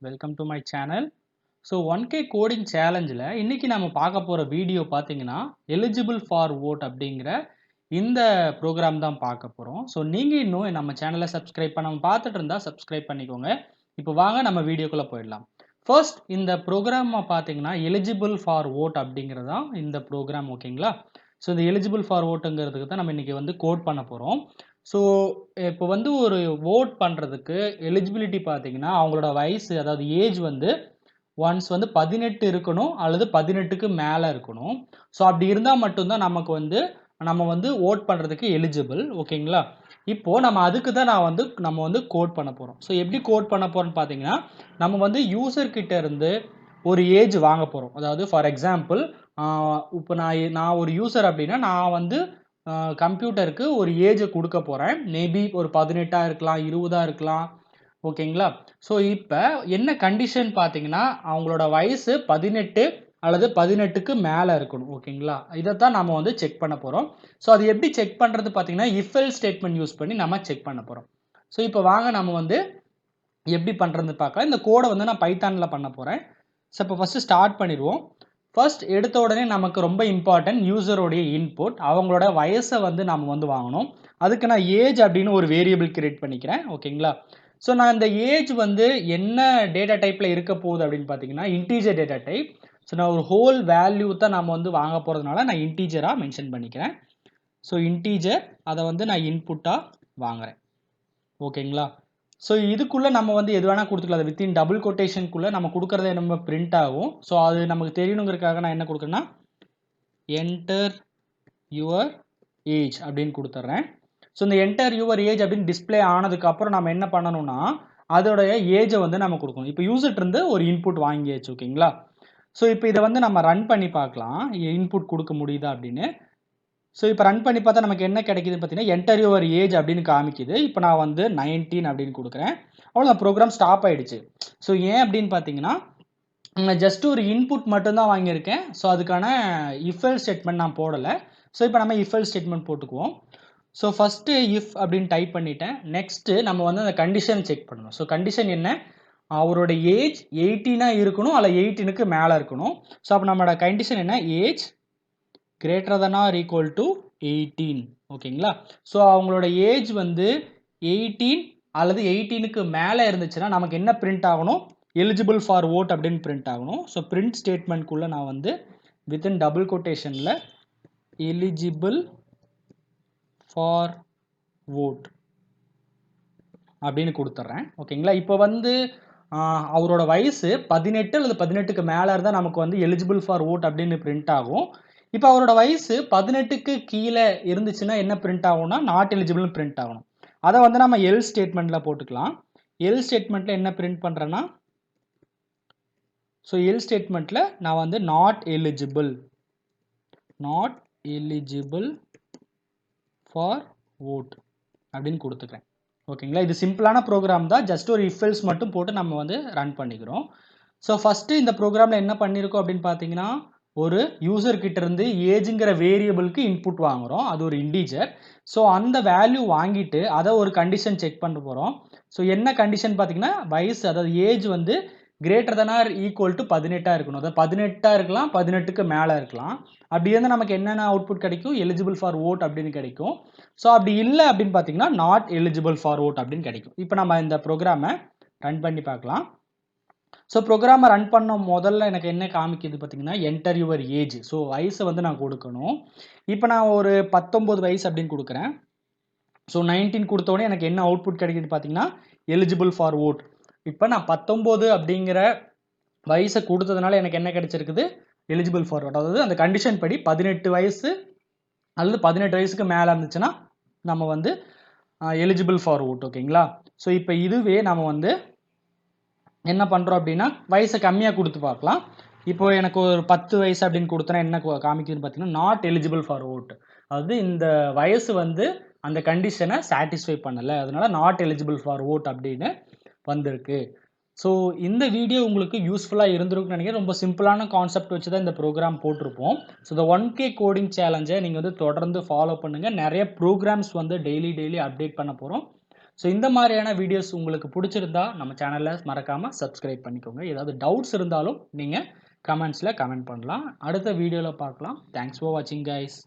Welcome to my channel. So 1K coding challengeல இன்னைக்கு நாம பார்க்க போற வீடியோ பாத்தீங்கன்னா eligible for vote அப்படிங்கிற இந்த ப்ரோக்ராம் தான் பார்க்க போறோம். ஸோ நீங்க இன்னும் நம்ம சேனலை சப்ஸ்கிரைப் பண்ணாம பார்த்துட்டு இருந்தா சப்ஸ்கிரைப் பண்ணிக்கோங்க. இப்போ வாங்க நம்ம வீடியோக்குள்ள போயிடலாம். ஃபர்ஸ்ட் இந்த ப்ரோக்ராம் பார்த்தீங்கன்னா eligible for vote அப்படிங்கிறதான் இந்த ப்ரோக்ராம் ஓகேங்களா. ஸோ இந்த eligible for voteங்கிறதுக்கு தான் நம்ம இன்னைக்கு வந்து கோட் பண்ண போறோம். ஸோ இப்போ வந்து ஒரு vote பண்றதுக்கு எலிஜிபிலிட்டி பார்த்தீங்கன்னா அவங்களோட வயசு அதாவது ஏஜ் வந்து ஒன்ஸ் வந்து 18 இருக்கணும் அல்லது 18க்கு மேலே இருக்கணும். ஸோ அப்படி இருந்தால் மட்டும்தான் நமக்கு வந்து நம்ம வந்து ஓட் பண்ணுறதுக்கு எலிஜிபிள் ஓகேங்களா. இப்போ நம்ம அதுக்கு தான் நம்ம வந்து கோட் பண்ண போகிறோம். ஸோ எப்படி கோட் பண்ண போகிறோம்னு பார்த்தீங்கன்னா நம்ம வந்து யூசர் கிட்ட இருந்து ஒரு ஏஜ் வாங்க போகிறோம். அதாவது ஃபார் எக்ஸாம்பிள் இப்போ நான் ஒரு யூசர் அப்படின்னா நான் வந்து கம்ப்யூட்டருக்கு ஒரு ஏஜை கொடுக்க போகிறேன். மேபி ஒரு 18 இருக்கலாம், 20 இருக்கலாம் ஓகேங்களா. ஸோ இப்போ என்ன கண்டிஷன் பார்த்தீங்கன்னா அவங்களோட வயசு 18 அல்லது 18க்கு மேலே இருக்கணும் ஓகேங்களா. இதைத்தான் நம்ம வந்து செக் பண்ண போகிறோம். ஸோ அது எப்படி செக் பண்ணுறது பார்த்தீங்கன்னா if else ஸ்டேட்மெண்ட் யூஸ் பண்ணி நம்ம செக் பண்ண போகிறோம். ஸோ இப்போ வாங்க நம்ம வந்து எப்படி பண்ணுறதுன்னு பார்க்கலாம். இந்த கோடை வந்து நான் பைத்தானில் பண்ண போகிறேன். ஸோ இப்போ ஃபஸ்ட்டு ஸ்டார்ட் பண்ணிடுவோம். ஃபர்ஸ்ட் எடுத்த உடனே நமக்கு ரொம்ப இம்பார்ட்டன்ட் யூசருடைய இன்புட், அவங்களோட வயசை வந்து நம்ம வந்து வாங்கணும். அதுக்கு நான் ஏஜ் அப்படின்னு ஒரு வேரியபிள் கிரியேட் பண்ணிக்கிறேன் ஓகேங்களா. ஸோ நான் இந்த ஏஜ் வந்து என்ன டேட்டா டைப்பில் இருக்க போகுது அப்படின்னு பார்த்தீங்கன்னா இன்டீஜர் டேட்டா டைப். ஸோ நான் ஒரு ஹோல் வேல்யூ தான் நம்ம வந்து வாங்க போகிறதுனால நான் இன்டீஜராக மென்ஷன் பண்ணிக்கிறேன். ஸோ இன்டீஜர் அதை வந்து நான் இன்புட்டாக வாங்குறேன் ஓகேங்களா. ஸோ இதுக்குள்ளே நம்ம வந்து எது வேணால் கொடுத்துக்கலாம். அது வித்தின் டபுள் கொட்டேஷனுக்குள்ளே நம்ம கொடுக்குறதே நம்ம பிரிண்ட் ஆகும். ஸோ அது நமக்கு தெரியணுங்கிறதுக்காக நான் என்ன கொடுக்குறேன்னா என்டர் யுவர் ஏஜ் அப்படின்னு கொடுத்துட்றேன். ஸோ இந்த என்டர் யுவர் ஏஜ் அப்படின்னு டிஸ்பிளே ஆனதுக்கப்புறம் நம்ம என்ன பண்ணணும்னா அதோடைய ஏஜை வந்து நம்ம கொடுக்கணும். இப்போ யூசர்ட் இருந்து ஒரு இன்புட் வாங்கியாச்சு ஓகேங்களா. ஸோ இப்போ இதை வந்து நம்ம ரன் பண்ணி பார்க்கலாம் இன்புட் கொடுக்க முடியுதா அப்படின்னு. ஸோ இப்போ ரன் பண்ணி பார்த்தா நமக்கு என்ன கிடைக்குதுன்னு பார்த்தீங்கன்னா என்டர் யுவர் ஏஜ் அப்படின்னு காமிக்குது. இப்போ நான் வந்து 19 அப்படின்னு கொடுக்குறேன். அவ்வளோ ப்ரோக்ராம் ஸ்டாப் ஆகிடுச்சு. ஸோ ஏன் அப்படின்னு பார்த்தீங்கன்னா நான் ஜஸ்ட் ஒரு இன்புட் மட்டும்தான் வாங்கியிருக்கேன். ஸோ அதுக்கான if else ஸ்டேட்மெண்ட் நான் போடலை. ஸோ இப்போ நம்ம if else ஸ்டேட்மெண்ட் போட்டுக்குவோம். ஸோ ஃபஸ்ட்டு இஃப் அப்படின்னு டைப் பண்ணிட்டேன். நெக்ஸ்ட்டு நம்ம வந்து அந்த கண்டிஷன் செக் பண்ணணும். ஸோ கண்டிஷன் என்ன, அவரோட ஏஜ் 18 இருக்கணும் அல்ல 18க்கு மேலே இருக்கணும். ஸோ அப்போ நம்மளோட கண்டிஷன் என்ன, age greater than or equal to 18 ஓகேங்களா. ஸோ அவங்களோட ஏஜ் வந்து 18 அல்லது 18க்கு மேலே இருந்துச்சுன்னா நமக்கு என்ன பிரிண்ட் ஆகணும், எலிஜிபிள் ஃபார் ஓட் அப்படின்னு பிரிண்ட் ஆகணும். ஸோ பிரிண்ட் ஸ்டேட்மெண்ட்குள்ளே நான் வந்து வித்தின் டபுள் கொட்டேஷனில் எலிஜிபிள் ஃபார் vote அப்படின்னு கொடுத்துட்றேன் ஓகேங்களா. இப்போ வந்து அவரோட வயசு 18 அல்லது 18க்கு மேலே இருந்தால் நமக்கு வந்து எலிஜிபிள் ஃபார் vote அப்படின்னு பிரிண்ட் ஆகும். இப்போ அவரோட வயசு 18க்கு கீழே இருந்துச்சுன்னா என்ன பிரிண்ட் ஆகும்னா நாட் எலிஜிபிள்னு பிரிண்ட் ஆகணும். அதை வந்து நம்ம எல் ஸ்டேட்மெண்ட்டில் போட்டுக்கலாம். எல் ஸ்டேட்மெண்ட்டில் என்ன பிரிண்ட் பண்ணுறேன்னா ஸோ எல் ஸ்டேட்மெண்ட்டில் நான் வந்து நாட் எலிஜிபிள் ஃபார் vote அப்படின்னு கொடுத்துக்கிறேன் ஓகேங்களா. இது சிம்பிளான ப்ரோக்ராம் தான். ஜஸ்ட் ஒரு if else மட்டும் போட்டு நம்ம வந்து ரன் பண்ணிக்கிறோம். ஸோ ஃபஸ்ட்டு இந்த ப்ரோக்ராமில் என்ன பண்ணியிருக்கோம் அப்படின்னு பார்த்தீங்கன்னா ஒரு யூசர் கிட்ட இருந்து ஏஜுங்கிற வேரியபிளுக்கு இன்புட் வாங்குகிறோம். அது ஒரு இன்டீஜர். ஸோ அந்த வேல்யூ வாங்கிட்டு அதை ஒரு கண்டிஷன் செக் பண்ண போகிறோம். ஸோ என்ன கண்டிஷன் பார்த்தீங்கன்னா வயசு அதாவது ஏஜ் வந்து greater than or equal to 18 இருக்கணும். அதாவது 18 இருக்கலாம், 18க்கு மேலே இருக்கலாம். அப்படி இருந்தால் நமக்கு என்னென்ன அவுட்புட் கிடைக்கும், எலிஜிபிள் ஃபார் vote அப்படின்னு கிடைக்கும். ஸோ அப்படி இல்லை அப்படின்னு பார்த்தீங்கன்னா நாட் எலிஜிபிள் ஃபார் vote அப்படின்னு கிடைக்கும். இப்போ நம்ம இந்த ப்ரோக்ராமை ரன் பண்ணி பார்க்கலாம். ஸோ ப்ரோக்ராமை ரன் பண்ண முதல்ல எனக்கு என்ன காமிக்குது பார்த்தீங்கன்னா என்டர் யுவர் ஏஜ். ஸோ வயசை வந்து நான் கொடுக்கணும். இப்போ நான் ஒரு 19 வயசு அப்படின்னு கொடுக்குறேன். ஸோ 19 கொடுத்தோடனே எனக்கு என்ன அவுட்புட் கிடைக்குது பார்த்தீங்கன்னா எலிஜிபிள் ஃபார் vote. இப்போ நான் 19 அப்படிங்கிற வயசை கொடுத்ததுனால எனக்கு என்ன கிடைச்சிருக்குது, எலிஜிபிள் ஃபார் vote. அதாவது அந்த கண்டிஷன் படி 18 வயசு அல்லது 18 வயசுக்கு மேலே இருந்துச்சுன்னா நம்ம வந்து எலிஜிபிள் ஃபார் vote ஓகேங்களா. ஸோ இப்போ இதுவே நம்ம வந்து என்ன பண்ணுறோம் அப்படின்னா வயசை கம்மியாக கொடுத்து பார்க்கலாம். இப்போ எனக்கு ஒரு 10 வயசு அப்படின்னு கொடுத்தனா என்ன காமிக்குதுன்னு பார்த்தீங்கன்னா நாட் எலிஜிபிள் ஃபார் vote. அதாவது இந்த வயசு வந்து அந்த கண்டிஷனை சாட்டிஸ்ஃபை பண்ணலை, அதனால நாட் எலிஜிபிள் ஃபார் vote அப்படின்னு வந்திருக்கு. ஸோ இந்த வீடியோ உங்களுக்கு யூஸ்ஃபுல்லாக இருந்திருக்குன்னு நினைக்கிறேன். ரொம்ப சிம்பிளான கான்செப்ட் வச்சு தான் இந்த ப்ரோக்ராம் போட்டிருப்போம். ஸோ இந்த 1K கோடிங் சேலஞ்சை நீங்கள் வந்து தொடர்ந்து ஃபாலோ பண்ணுங்கள். நிறைய ப்ரோக்ராம்ஸ் வந்து டெய்லி அப்டேட் பண்ண போகிறோம். ஸோ இந்த மாதிரியான வீடியோஸ் உங்களுக்கு பிடிச்சிருந்தா நம்ம சேனலை மறக்காமல் சப்ஸ்கிரைப் பண்ணிக்கோங்க. ஏதாவது டவுட்ஸ் இருந்தாலும் நீங்கள் கமெண்ட்ஸில் கமெண்ட் பண்ணலாம். அடுத்த வீடியோவில் பார்க்கலாம். தேங்க்ஸ் ஃபார் வாட்சிங் கைஸ்.